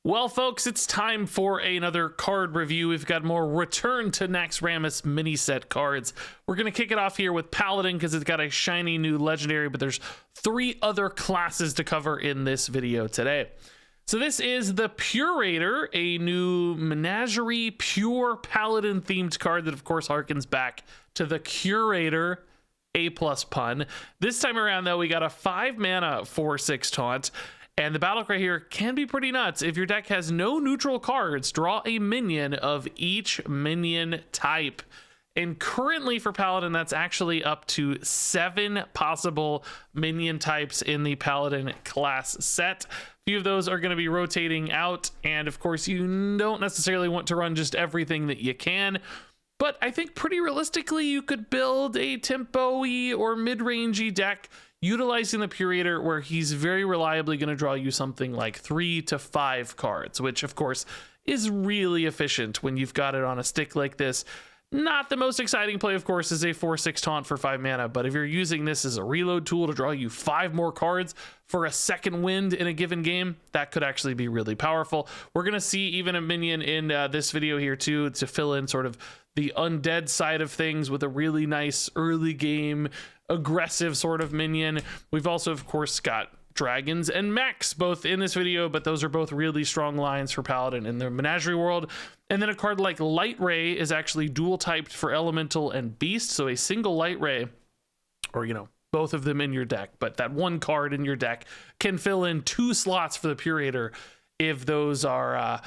Well, folks, it's time for another card review. We've got more Return to Naxxramas Mini-Set cards. We're going to kick it off here with Paladin because it's got a shiny new legendary, but there's 3 other classes to cover in this video today. So this is the PURATOR, a new Menagerie Pure Paladin themed card that of course harkens back to the Curator A+ pun. This time around though, we got a 5 mana 4/6 taunt. And the battle cry here can be pretty nuts. If your deck has no neutral cards, draw a minion of each minion type. And currently for Paladin, that's actually up to 7 possible minion types in the Paladin class set. A few of those are going to be rotating out. And of course, you don't necessarily want to run just everything that you can. But I think pretty realistically, you could build a tempo-y or mid-rangey deck utilizing the PURATOR, where he's very reliably going to draw you something like 3 to 5 cards, which of course is really efficient when you've got it on a stick like this. Not the most exciting play, of course, is a 4/6 taunt for 5 mana, but if you're using this as a reload tool to draw you 5 more cards for a second wind in a given game, that could actually be really powerful. We're going to see even a minion in this video here too, to fill in sort of the undead side of things with a really nice early game aggressive sort of minion. We've also of course got dragons and mechs both in this video, but those are both really strong lines for Paladin in the Menagerie world. And then a card like Light Ray is actually dual typed for elemental and beast, so a single Light Ray, or you know, both of them in your deck, but that one card in your deck can fill in 2 slots for the PURATOR if those are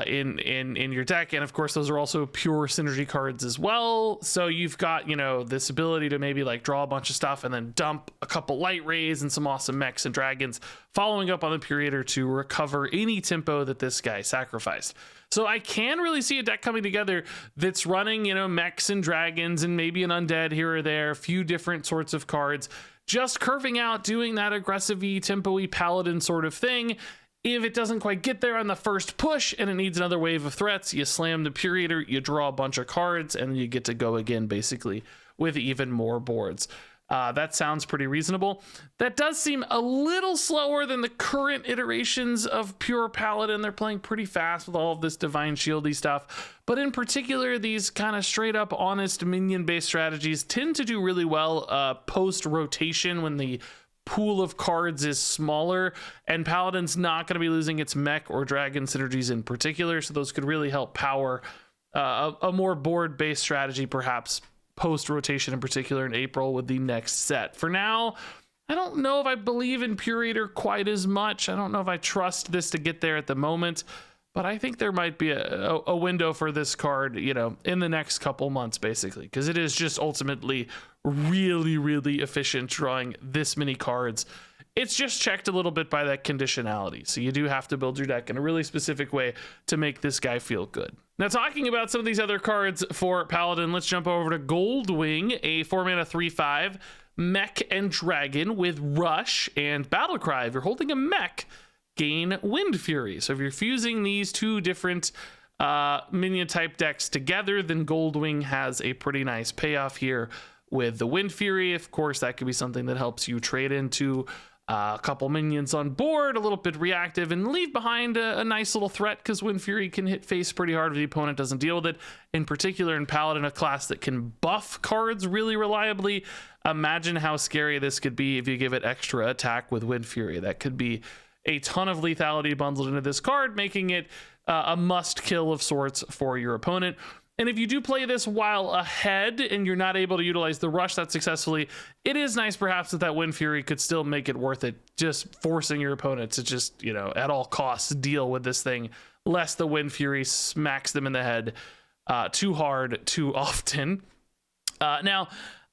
in your deck. And of course those are also pure synergy cards as well, so you've got, you know, this ability to maybe like draw a bunch of stuff and then dump a couple Light Rays and some awesome mechs and dragons, following up on the PURATOR to recover any tempo that this guy sacrificed. So I can really see a deck coming together that's running, you know, mechs and dragons and maybe an undead here or there, a few different sorts of cards, just curving out, doing that aggressive-y, tempo-y Paladin sort of thing. If it doesn't quite get there on the first push and it needs another wave of threats, you slam the PURATOR, you draw a bunch of cards, and you get to go again, basically, with even more boards. That sounds pretty reasonable. That does seem a little slower than the current iterations of Pure Paladin. They're playing pretty fast with all of this Divine Shieldy stuff. But in particular, these kind of straight up honest minion-based strategies tend to do really well post-rotation when the pool of cards is smaller, and Paladin's not going to be losing its mech or dragon synergies in particular, so those could really help power a more board-based strategy, perhaps post-rotation in particular in April with the next set. For now, I don't know if I believe in PURATOR quite as much. I don't know if I trust this to get there at the moment, but I think there might be a window for this card, you know, in the next couple months, basically, because it is just ultimately really, really efficient drawing this many cards. It's just checked a little bit by that conditionality. So you do have to build your deck in a really specific way to make this guy feel good. Now, talking about some of these other cards for Paladin, let's jump over to Goldwing, a 4 mana 3/5 mech and dragon with Rush and Battle Cry. If you're holding a mech, gain Wind Fury. So if you're fusing these 2 different minion type decks together, then Goldwing has a pretty nice payoff here with the Wind Fury. Of course, that could be something that helps you trade into a couple minions on board, a little bit reactive, and leave behind a nice little threat, because Wind Fury can hit face pretty hard if the opponent doesn't deal with it. In particular, in Paladin, a class that can buff cards really reliably. Imagine how scary this could be if you give it extra attack with Wind Fury. That could be a ton of lethality bundled into this card, making it a must kill of sorts for your opponent. And if you do play this while ahead and you're not able to utilize the Rush that successfully, it is nice perhaps that Wind Fury could still make it worth it, just forcing your opponent to just, you know, at all costs deal with this thing, lest the Wind Fury smacks them in the head too hard, too often. Now,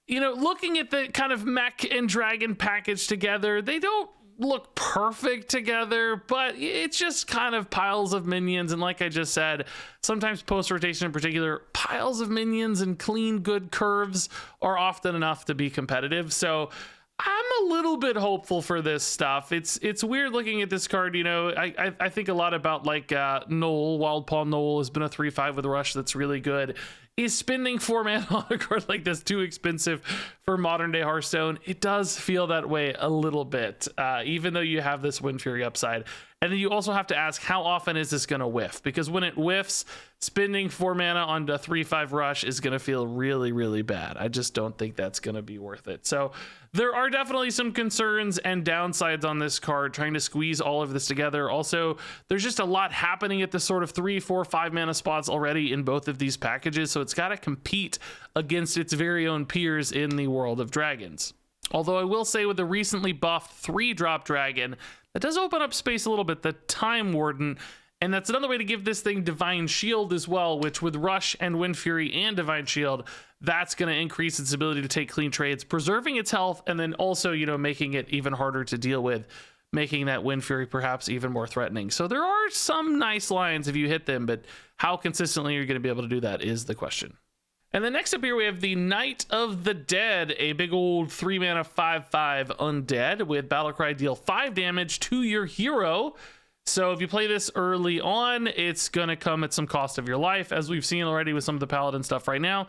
you know, looking at the kind of mech and dragon package together, they don't look perfect together, but it's just kind of piles of minions. And like I just said, sometimes post-rotation in particular, piles of minions and clean, good curves are often enough to be competitive. So I'm a little bit hopeful for this stuff. It's weird looking at this card. You know, I think a lot about like Knoll. Wildpaw Knoll has been a 3/5 with Rush that's really good. Is spending 4 mana on a card like this too expensive for modern day Hearthstone? It does feel that way a little bit, even though you have this Wind Fury upside. And then you also have to ask, how often is this going to whiff? Because when it whiffs, spending 4 mana on a 3/5 rush is going to feel really, really bad. I just don't think that's going to be worth it. So there are definitely some concerns and downsides on this card, trying to squeeze all of this together. Also, there's just a lot happening at the sort of 3, 4, 5 mana spots already in both of these packages, so it's got to compete against its very own peers in the world of dragons. Although I will say, with the recently buffed 3-drop dragon, that does open up space a little bit, the Time Warden, and that's another way to give this thing Divine Shield as well, which with Rush and Wind Fury and Divine Shield, that's going to increase its ability to take clean trades, preserving its health, and then also, you know, making it even harder to deal with, making that Wind Fury perhaps even more threatening. So there are some nice lines if you hit them, but how consistently you're going to be able to do that is the question. And then next up here, we have the Knight of the Dead, a big old 3 mana 5/5 undead with Battlecry, deal 5 damage to your hero. So if you play this early on, it's going to come at some cost of your life, as we've seen already with some of the Paladin stuff right now.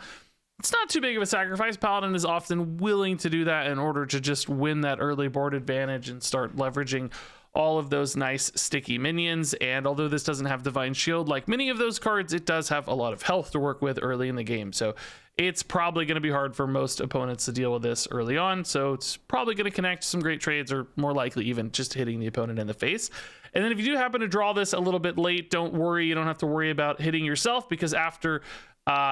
It's not too big of a sacrifice. Paladin is often willing to do that in order to just win that early board advantage and start leveraging all of those nice sticky minions. And although this doesn't have Divine Shield like many of those cards, it does have a lot of health to work with early in the game. So it's probably going to be hard for most opponents to deal with this early on. So it's probably going to connect some great trades, or more likely even just hitting the opponent in the face. And then if you do happen to draw this a little bit late, don't worry. You don't have to worry about hitting yourself, because after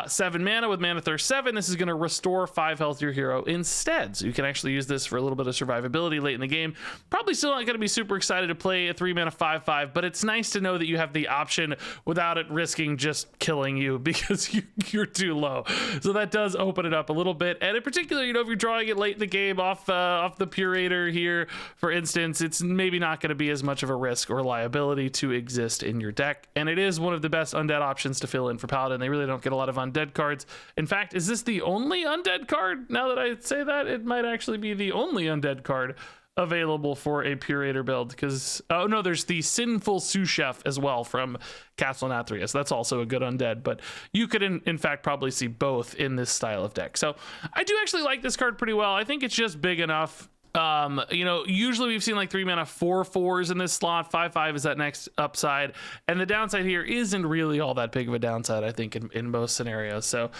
7 mana with Mana Thirst 7, this is going to restore 5 health to your hero instead. So you can actually use this for a little bit of survivability late in the game. Probably still not going to be super excited to play a 3 mana 5/5, but it's nice to know that you have the option without it risking just killing you because you're too low. So that does open it up a little bit. And in particular, you know, if you're drawing it late in the game off the Purator here, for instance, it's maybe not going to be as much of a risk or liability to exist in your deck. And it is one of the best undead options to fill in for Paladin. They really don't get a lot of undead cards. In fact, is this the only undead card? Now that I say that, it might actually be the only undead card available for a Purator build, because oh no, there's the Sinful Sous Chef as well from Castle Nathrius. That's also a good undead, but you could in fact probably see both in this style of deck. So I do actually like this card pretty well. I think it's just big enough. You know, usually we've seen like 3 mana 4/4s in this slot. 5/5 is that next upside, and the downside here isn't really all that big of a downside, I think, in most scenarios. So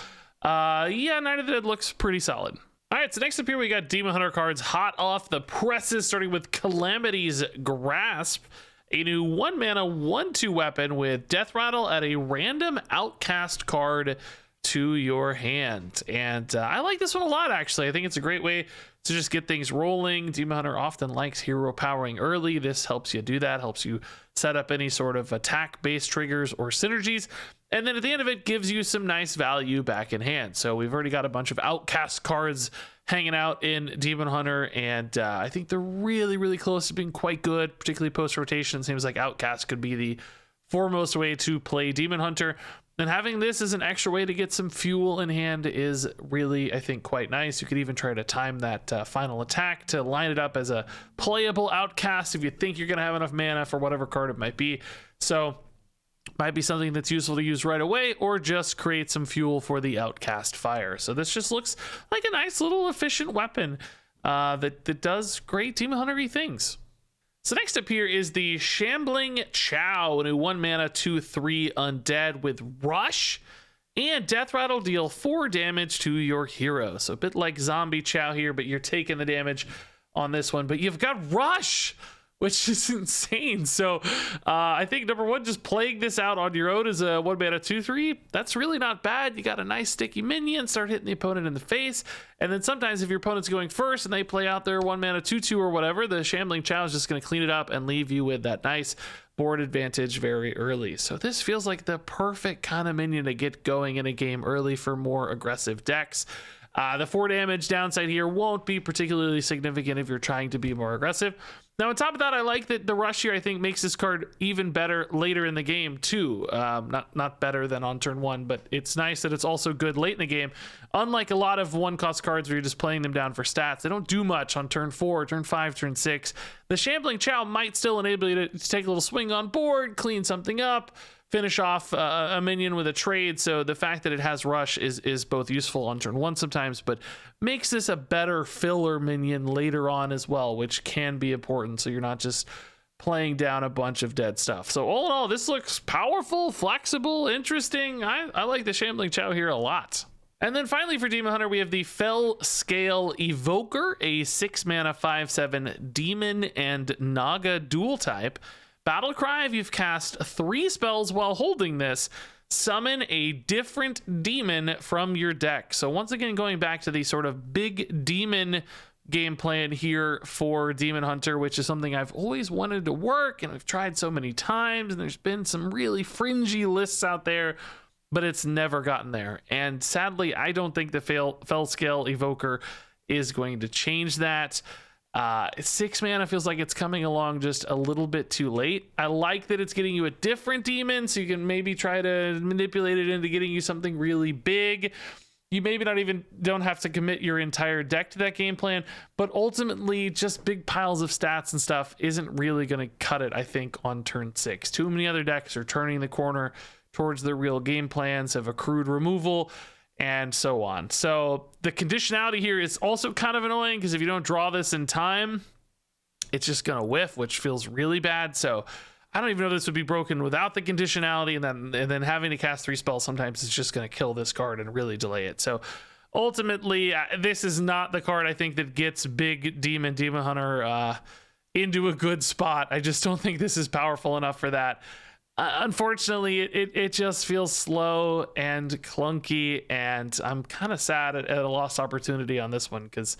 yeah, Knight of the Dead looks pretty solid. All right, so next up here we got Demon Hunter cards hot off the presses, starting with Calamity's Grasp, a new 1 mana 1/2 weapon with Death Rattle at a random outcast card to your hand. And I like this one a lot, actually. I think it's a great way to just get things rolling. Demon Hunter often likes hero powering early. This helps you do that, helps you set up any sort of attack based triggers or synergies, and then at the end of it gives you some nice value back in hand. So we've already got a bunch of outcast cards hanging out in Demon Hunter, and I think they're really close to being quite good, particularly post rotation. Seems like outcast could be the foremost way to play Demon Hunter. And having this as an extra way to get some fuel in hand is really, I think, quite nice. You could even try to time that final attack to line it up as a playable outcast if you think you're going to have enough mana for whatever card it might be. So might be something that's useful to use right away, or just create some fuel for the outcast fire. So this just looks like a nice little efficient weapon that does great Demon Hunter-y things. So next up here is the Shambling Chow, a new 1 mana 2/3 undead with Rush and Death Rattle, deal 4 damage to your hero. So a bit like Zombie Chow here, but you're taking the damage on this one. But you've got Rush, which is insane. So I think number one, just playing this out on your own as a 1 mana 2/3, that's really not bad. You got a nice sticky minion, start hitting the opponent in the face. And then sometimes if your opponent's going first and they play out their 1 mana 2/2 or whatever, the Shambling Chow is just going to clean it up and leave you with that nice board advantage very early. So this feels like the perfect kind of minion to get going in a game early for more aggressive decks. The 4 damage downside here won't be particularly significant if you're trying to be more aggressive. Now, on top of that, I like that the Rush here, I think, makes this card even better later in the game, too. Not better than on turn 1, but it's nice that it's also good late in the game. Unlike a lot of 1-cost cards where you're just playing them down for stats, they don't do much on turn 4, turn 5, turn 6. The Shambling Chow might still enable you to take a little swing on board, clean something up, finish off a minion with a trade. So the fact that it has Rush is both useful on turn 1 sometimes, but makes this a better filler minion later on as well, which can be important. So you're not just playing down a bunch of dead stuff. So all in all, this looks powerful, flexible, interesting. I like the Shambling Chow here a lot. And then finally for Demon Hunter, we have the Fell Scale Evoker, a 6-mana 5/7 Demon and Naga dual type. Battle Cry, if you've cast 3 spells while holding this, summon a different demon from your deck. So once again, going back to the sort of big demon game plan here for Demon Hunter, which is something I've always wanted to work, and I've tried so many times, and there's been some really fringy lists out there, but it's never gotten there. And sadly, I don't think the Fell Scale Evoker is going to change that. 6 mana feels like it's coming along just a little bit too late. I like that it's getting you a different demon, so you can maybe try to manipulate it into getting you something really big. You maybe don't have to commit your entire deck to that game plan, but ultimately just big piles of stats and stuff isn't really going to cut it, I think, on turn 6. Too many other decks are turning the corner towards their real game plans, have accrued removal, and so on. So the conditionality here is also kind of annoying, because if you don't draw this in time, it's just going to whiff, which feels really bad. So I don't even know this would be broken without the conditionality, and then having to cast 3 spells sometimes is just going to kill this card and really delay it. So ultimately, this is not the card I think that gets big Demon Hunter into a good spot. I just don't think this is powerful enough for that. Unfortunately, it just feels slow and clunky, and I'm kind of sad at a lost opportunity on this one, because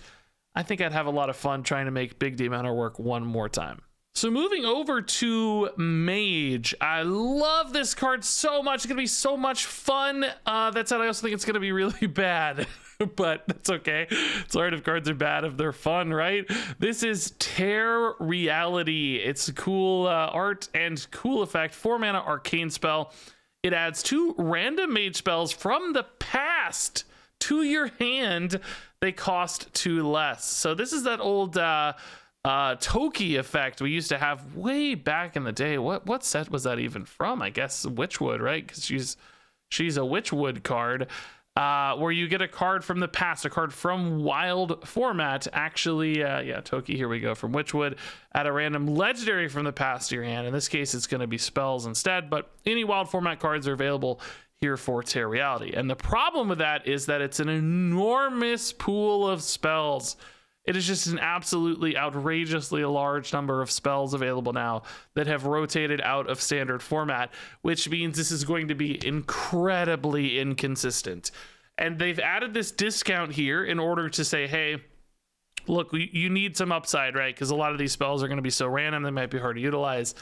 I think I'd have a lot of fun trying to make big Demon Hunter work one more time. So moving over to Mage, I love this card so much. It's gonna be so much fun. That said, I also think it's gonna be really bad, but that's okay. It's all right if cards are bad if they're fun, right? This is Tear Reality. It's cool art and cool effect. 4-mana arcane spell. It adds 2 random mage spells from the past to your hand. They cost 2 less. So this is that old Toki effect we used to have way back in the day. What set was that even from? I guess Witchwood, right? Because she's a Witchwood card, where you get a card from the past, a card from Wild format. Actually, yeah, Toki, here we go, from Witchwood, add a random legendary from the past to your hand. In this case, it's going to be spells instead, but any Wild format cards are available here for Tear Reality. And the problem with that is that it's an enormous pool of spells. It is just an absolutely outrageously large number of spells available now that have rotated out of standard format, which means this is going to be incredibly inconsistent. And they've added this discount here in order to say, hey, look, you need some upside, right? Because a lot of these spells are going to be so random, they might be hard to utilize.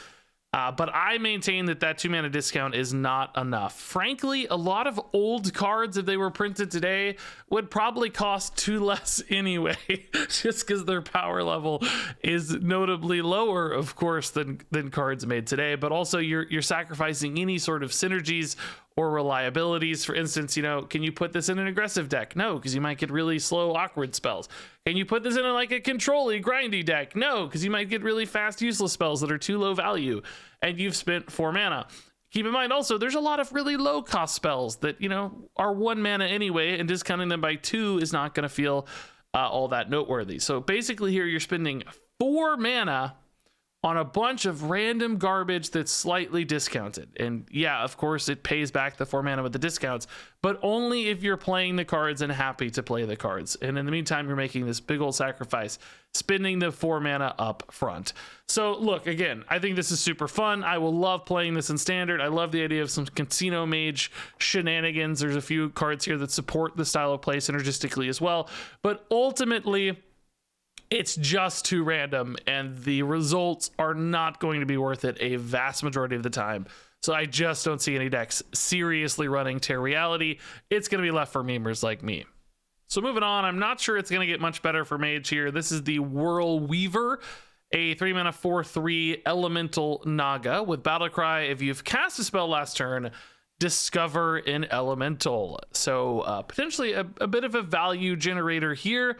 But I maintain that 2-mana discount is not enough. Frankly, a lot of old cards, if they were printed today, would probably cost 2 less anyway, just because their power level is notably lower, of course, than cards made today. But also, you're sacrificing any sort of synergies or reliabilities. For instance, can you put this in an aggressive deck? No, because you might get really slow, awkward spells. Can you put this in like a control-y, grindy deck? No, because you might get really fast, useless spells that are too low value, and you've spent 4 mana. Keep in mind also, there's a lot of really low-cost spells that, are 1 mana anyway, and discounting them by 2 is not going to feel all that noteworthy. So basically here, you're spending 4 mana on a bunch of random garbage that's slightly discounted. And yeah, of course, it pays back the 4 mana with the discounts, but only if you're playing the cards and happy to play the cards. And in the meantime, you're making this big old sacrifice, spending the 4 mana up front. So look, again, I think this is super fun. I will love playing this in standard. I love the idea of some Casino Mage shenanigans. There's a few cards here that support the style of play synergistically as well. But ultimately, it's just too random, and the results are not going to be worth it a vast majority of the time. So I just don't see any decks seriously running Tear Reality. It's going to be left for memers like me. So moving on, I'm not sure it's going to get much better for Mage here. This is the Whirl Weaver, a 3-mana 4/3 elemental Naga with Battle Cry. If you've cast a spell last turn, discover an elemental. So potentially a bit of a value generator here.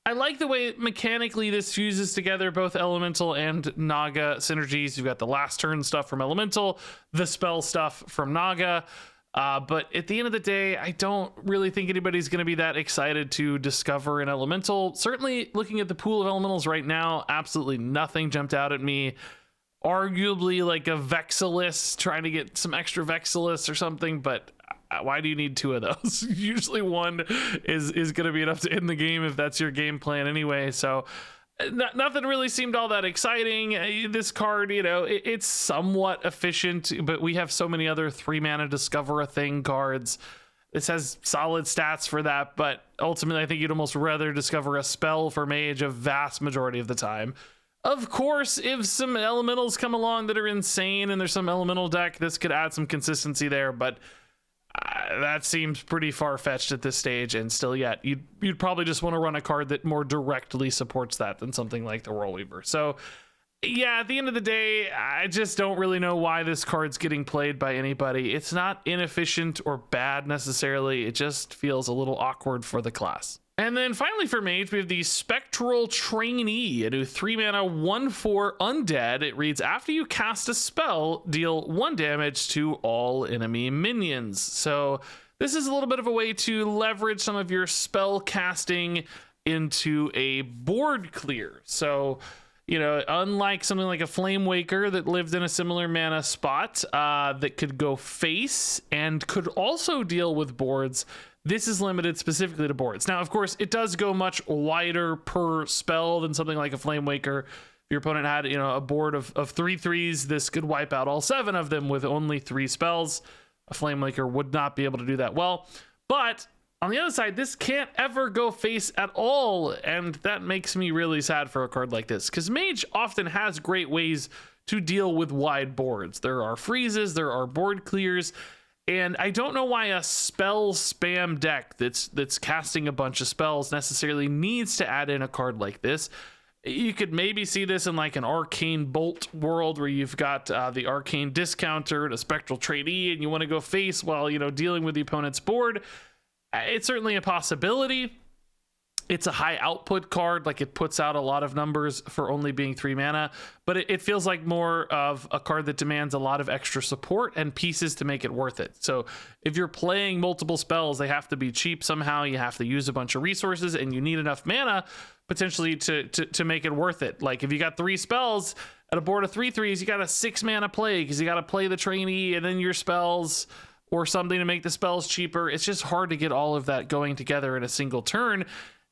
I like the way mechanically this fuses together both elemental and Naga synergies. You've got the last turn stuff from elemental, the spell stuff from Naga. But at the end of the day, I don't really think anybody's going to be that excited to discover an elemental. Certainly looking at the pool of elementals right now, absolutely nothing jumped out at me. arguably like a Vexilus, trying to get some extra Vexilus or something, but why do you need two of those? Usually one is going to be enough to end the game if that's your game plan anyway. So nothing really seemed all that exciting. This card, you know, it's somewhat efficient, but we have so many other 3-mana Discover a Thing cards. This has solid stats for that, but ultimately I think you'd almost rather discover a spell for Mage a vast majority of the time. Of course, if some elementals come along that are insane and there's some elemental deck, this could add some consistency there, but that seems pretty far-fetched at this stage, and still yet you'd probably just want to run a card that more directly supports that than something like the Whirlweaver. So yeah, at the end of the day, I just don't really know why this card's getting played by anybody. It's not inefficient or bad necessarily, it just feels a little awkward for the class. And then finally for Mage, we have the Spectral Trainee, a new 3-mana 1/4 undead. It reads, after you cast a spell, deal 1 damage to all enemy minions. So this is a little bit of a way to leverage some of your spell casting into a board clear. So, you know, unlike something like a Flame Waker that lived in a similar mana spot that could go face and could also deal with boards, this is limited specifically to boards. Now, of course, it does go much wider per spell than something like a Flame Waker. If your opponent had, you know, a board of 3/3s, this could wipe out all 7 of them with only 3 spells. A Flame Waker would not be able to do that well. But on the other side, this can't ever go face at all, and that makes me really sad for a card like this, because Mage often has great ways to deal with wide boards. There are freezes, there are board clears, and I don't know why a spell spam deck that's casting a bunch of spells necessarily needs to add in a card like this. You could maybe see this in like an Arcane Bolt world where you've got the Arcane Discounter and a Spectral Trainee, and you want to go face while, you know, dealing with the opponent's board. It's certainly a possibility. It's a high output card, like it puts out a lot of numbers for only being 3 mana, but it feels like more of a card that demands a lot of extra support and pieces to make it worth it. So if you're playing multiple spells, they have to be cheap somehow. You have to use a bunch of resources, and you need enough mana potentially to make it worth it. Like if you got 3 spells at a board of 3/3s, you got a 6 mana play because you got to play the trainee and then your spells or something to make the spells cheaper. It's just hard to get all of that going together in a single turn.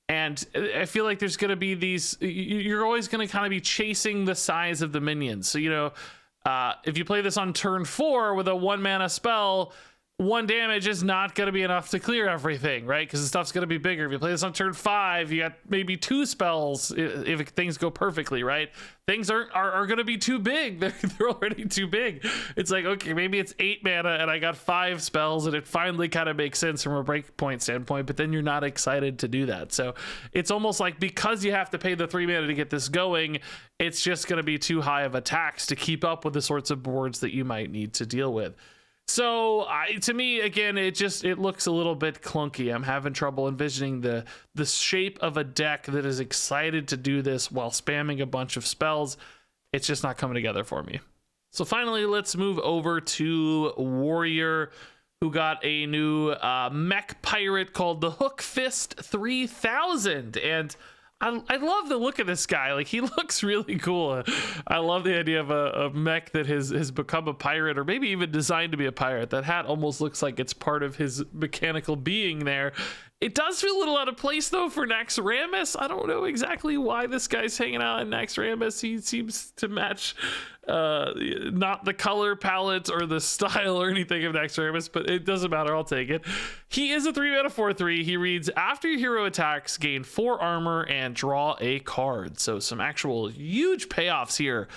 And I feel like there's going to be these, you're always going to kind of be chasing the size of the minions. So, you know, if you play this on turn 4 with a 1 mana spell, 1 damage is not going to be enough to clear everything, right? Because the stuff's going to be bigger. If you play this on turn 5, you got maybe 2 spells if things go perfectly, right? Things are going to be too big. They're already too big. It's like, okay, maybe it's 8 mana and I got 5 spells, and it finally kind of makes sense from a breakpoint standpoint, but then you're not excited to do that. So it's almost like because you have to pay the 3 mana to get this going, it's just going to be too high of a tax to keep up with the sorts of boards that you might need to deal with. So to me, again, it looks a little bit clunky. I'm having trouble envisioning the shape of a deck that is excited to do this while spamming a bunch of spells. It's just not coming together for me. So finally, let's move over to Warrior, who got a new mech pirate called the Hook Fist 3000. And I love the look of this guy. Like, he looks really cool. I love the idea of a mech that has become a pirate, or maybe even designed to be a pirate. That hat almost looks like it's part of his mechanical being there. It does feel a little out of place, though, for Naxxramas. I don't know exactly why this guy's hanging out in Naxxramas. He seems to match not the color palette or the style or anything of Naxxramas, but it doesn't matter. I'll take it. He is a 3-mana 4/3. He reads, after your hero attacks, gain 4 armor and draw a card. So some actual huge payoffs here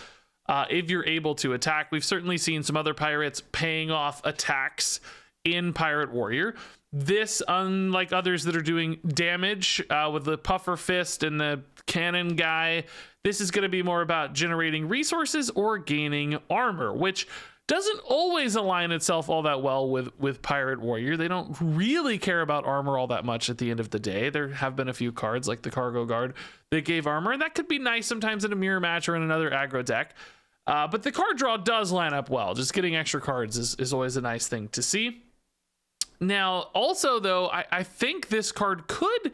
if you're able to attack. We've certainly seen some other pirates paying off attacks in Pirate Warrior. This, unlike others that are doing damage with the Puffer Fist and the Cannon guy, this is going to be more about generating resources or gaining armor, which doesn't always align itself all that well with Pirate Warrior. They don't really care about armor all that much at the end of the day. There have been a few cards like the Cargo Guard that gave armor, and that could be nice sometimes in a mirror match or in another aggro deck. But the card draw does line up well. Just getting extra cards is always a nice thing to see. Now, also, though, I think this card could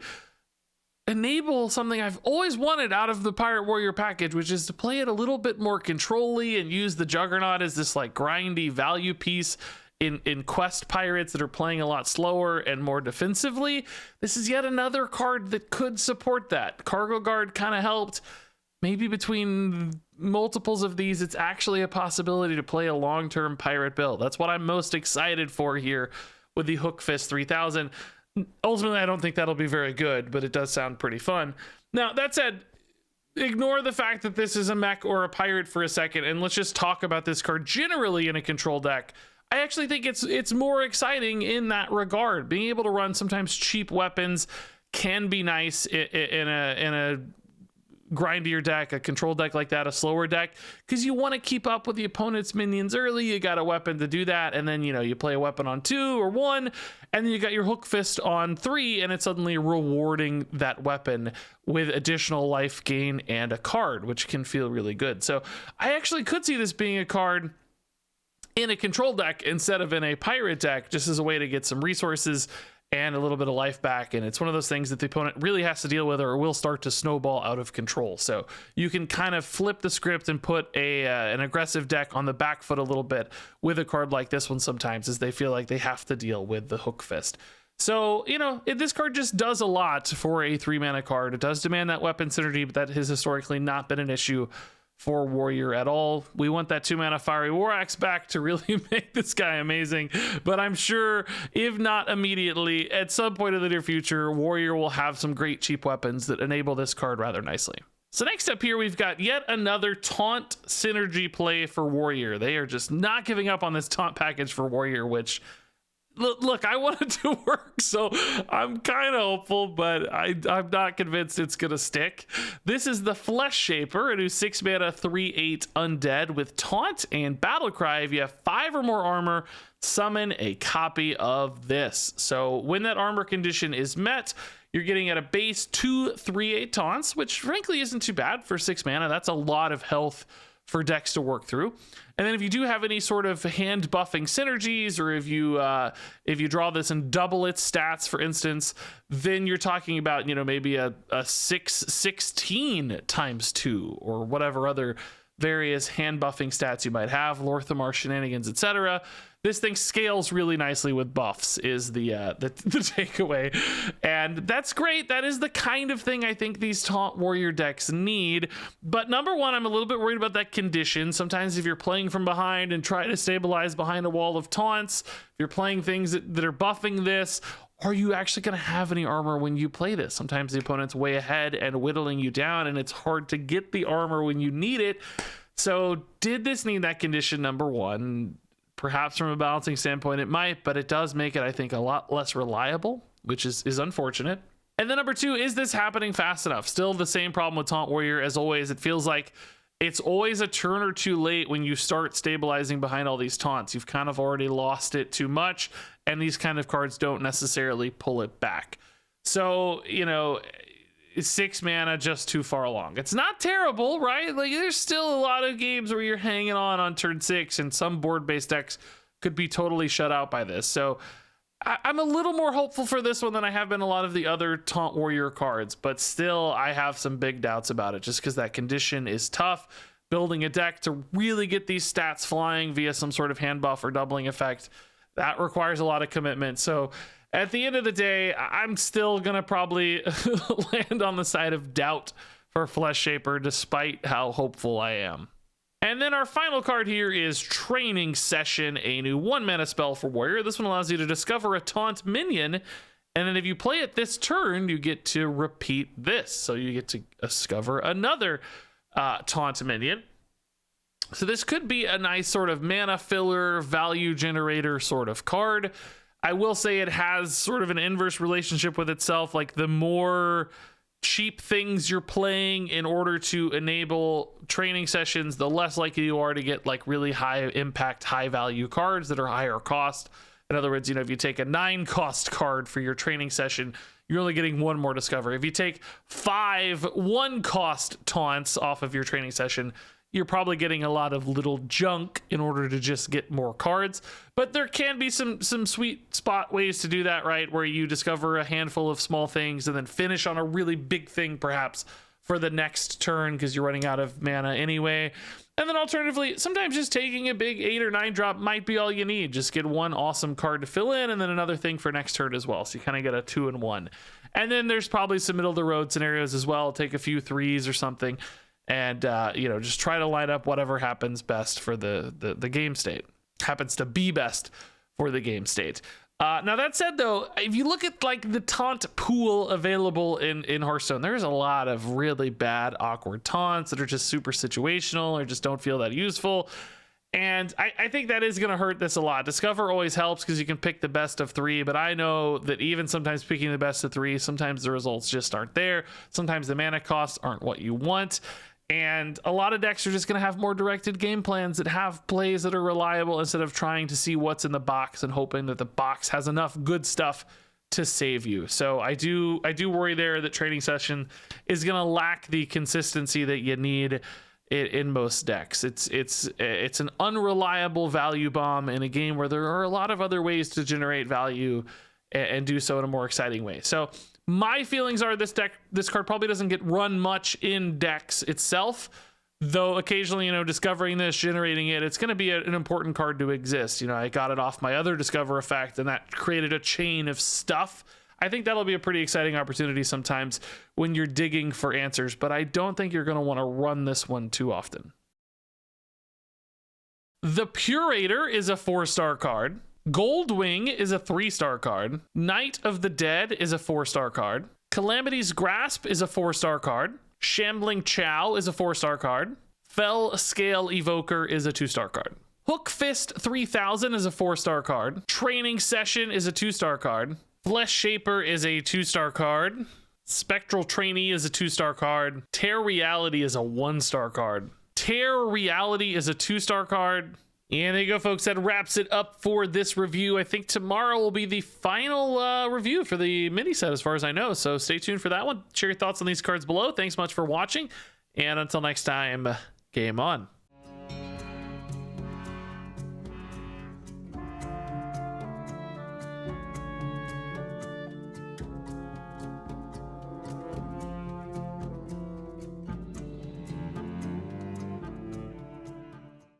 enable something I've always wanted out of the Pirate Warrior package, which is to play it a little bit more control-y and use the Juggernaut as this like grindy value piece in quest pirates that are playing a lot slower and more defensively. This is yet another card that could support that. Cargo Guard kind of helped. Maybe between multiples of these, it's actually a possibility to play a long-term pirate build. That's what I'm most excited for here with the Hook Fist 3000. Ultimately, I don't think that'll be very good, but it does sound pretty fun. Now, that said, ignore the fact that this is a mech or a pirate for a second, and let's just talk about this card generally in a control deck. I actually think it's more exciting in that regard. Being able to run sometimes cheap weapons can be nice in a grindier deck, a control deck like that, a slower deck, because you want to keep up with the opponent's minions early. You got a weapon to do that, and then you play a weapon on 2 or 1, and then you got your Hook Fist on 3, and it's suddenly rewarding that weapon with additional life gain and a card, which can feel really good. So I actually could see this being a card in a control deck instead of in a pirate deck, just as a way to get some resources and a little bit of life back. And it's one of those things that the opponent really has to deal with, or it will start to snowball out of control. So you can kind of flip the script and put an aggressive deck on the back foot a little bit with a card like this one sometimes, as they feel like they have to deal with the Hook Fist. So, this card just does a lot for a 3-mana card. It does demand that weapon synergy, but that has historically not been an issue for Warrior at all. We want that 2-mana Fiery War Axe back to really make this guy amazing, but I'm sure if not immediately, at some point in the near future, Warrior will have some great cheap weapons that enable this card rather nicely. So next up here, we've got yet another taunt synergy play for Warrior. They are just not giving up on this taunt package for Warrior, which look, I want it to work, so I'm kind of hopeful, but I'm not convinced it's going to stick. This is the Flesh Shaper, a new 6-mana 3/8 undead with Taunt and Battle Cry. If you have 5 or more armor, summon a copy of this. So when that armor condition is met, you're getting at a base 2 3/8 taunts, which frankly isn't too bad for 6 mana. That's a lot of health for decks to work through. And then if you do have any sort of hand buffing synergies, or if you draw this and double its stats, for instance, then you're talking about, maybe a 6/16 times 2, or whatever other various hand buffing stats you might have, Lorthamar shenanigans, etc. This thing scales really nicely with buffs is the takeaway, and that's great. That is the kind of thing I think these Taunt Warrior decks need. But number one, I'm a little bit worried about that condition. Sometimes if you're playing from behind and try to stabilize behind a wall of taunts, if you're playing things that are buffing this, are you actually going to have any armor when you play this? Sometimes the opponent's way ahead and whittling you down, and it's hard to get the armor when you need it. So did this need that condition? Number one, perhaps from a balancing standpoint, it might, but it does make it, I think, a lot less reliable, which is unfortunate. And then number two, is this happening fast enough? Still the same problem with Taunt Warrior as always. It feels like it's always a turn or two late when you start stabilizing behind all these taunts. You've kind of already lost it too much, and these kind of cards don't necessarily pull it back. So, is 6 mana just too far along? It's not terrible, right? Like, there's still a lot of games where you're hanging on turn 6, and some board-based decks could be totally shut out by this. So I'm a little more hopeful for this one than I have been a lot of the other Taunt Warrior cards, but still I have some big doubts about it, just because that condition is tough. Building a deck to really get these stats flying via some sort of hand buff or doubling effect, that requires a lot of commitment. So at the end of the day, I'm still going to probably land on the side of doubt for Flesh Shaper, despite how hopeful I am. And then our final card here is Training Session, a new 1-mana spell for Warrior. This one allows you to discover a taunt minion, and then if you play it this turn, you get to repeat this. So you get to discover another taunt minion. So this could be a nice sort of mana filler, value generator sort of card. I will say it has sort of an inverse relationship with itself. Like, the more cheap things you're playing in order to enable training sessions, the less likely you are to get like really high impact, high value cards that are higher cost. In other words, if you take a 9-cost card for your training session, you're only getting 1 more discovery. If you take 5 1-cost taunts off of your training session, you're probably getting a lot of little junk in order to just get more cards. But there can be some sweet spot ways to do that, right? Where you discover a handful of small things and then finish on a really big thing, perhaps, for the next turn because you're running out of mana anyway. And then alternatively, sometimes just taking a big 8 or 9 drop might be all you need. Just get one awesome card to fill in and then another thing for next turn as well. So you kind of get a 2-in-1. And then there's probably some middle of the road scenarios as well. Take a few 3s or something. And, you know, just try to line up whatever happens best for the game state. Happens to be best for the game state. Now, that said, though, if you look at, like, the taunt pool available in Hearthstone, there's a lot of really bad, awkward taunts that are just super situational or just don't feel that useful. And I think that is going to hurt this a lot. Discover always helps because you can pick the best of 3, but I know that even sometimes picking the best of 3, sometimes the results just aren't there. Sometimes the mana costs aren't what you want. And a lot of decks are just going to have more directed game plans that have plays that are reliable instead of trying to see what's in the box and hoping that the box has enough good stuff to save you. So I do worry there that Training Session is going to lack the consistency that you need in most decks. It's an unreliable value bomb in a game where there are a lot of other ways to generate value and do so in a more exciting way. So my feelings are this card probably doesn't get run much in decks itself, though occasionally, you know, discovering this, generating it, it's going to be an important card to exist. You know, I got it off my other Discover effect, and that created a chain of stuff. I think that'll be a pretty exciting opportunity sometimes when you're digging for answers, but I don't think you're going to want to run this one too often. The PURATOR is a 4-star card. Goldwing is a 3-star card. Knight of the Dead is a 4-star card. Calamity's Grasp is a 4-star card. Shambling Chow is a 4-star card. Fell Scale Evoker is a 2-star card. Hook Fist 3000 is a 4-star card. Training Session is a 2-star card. Flesh Shaper is a 2-star card. Spectral Trainee is a 2-star card. Tear Reality is a 1-star card. Tear Reality is a 2-star card. And there you go, folks. That wraps it up for this review. I think tomorrow will be the final review for the mini set, as far as I know. So stay tuned for that one. Share your thoughts on these cards below. Thanks much for watching. And until next time, game on.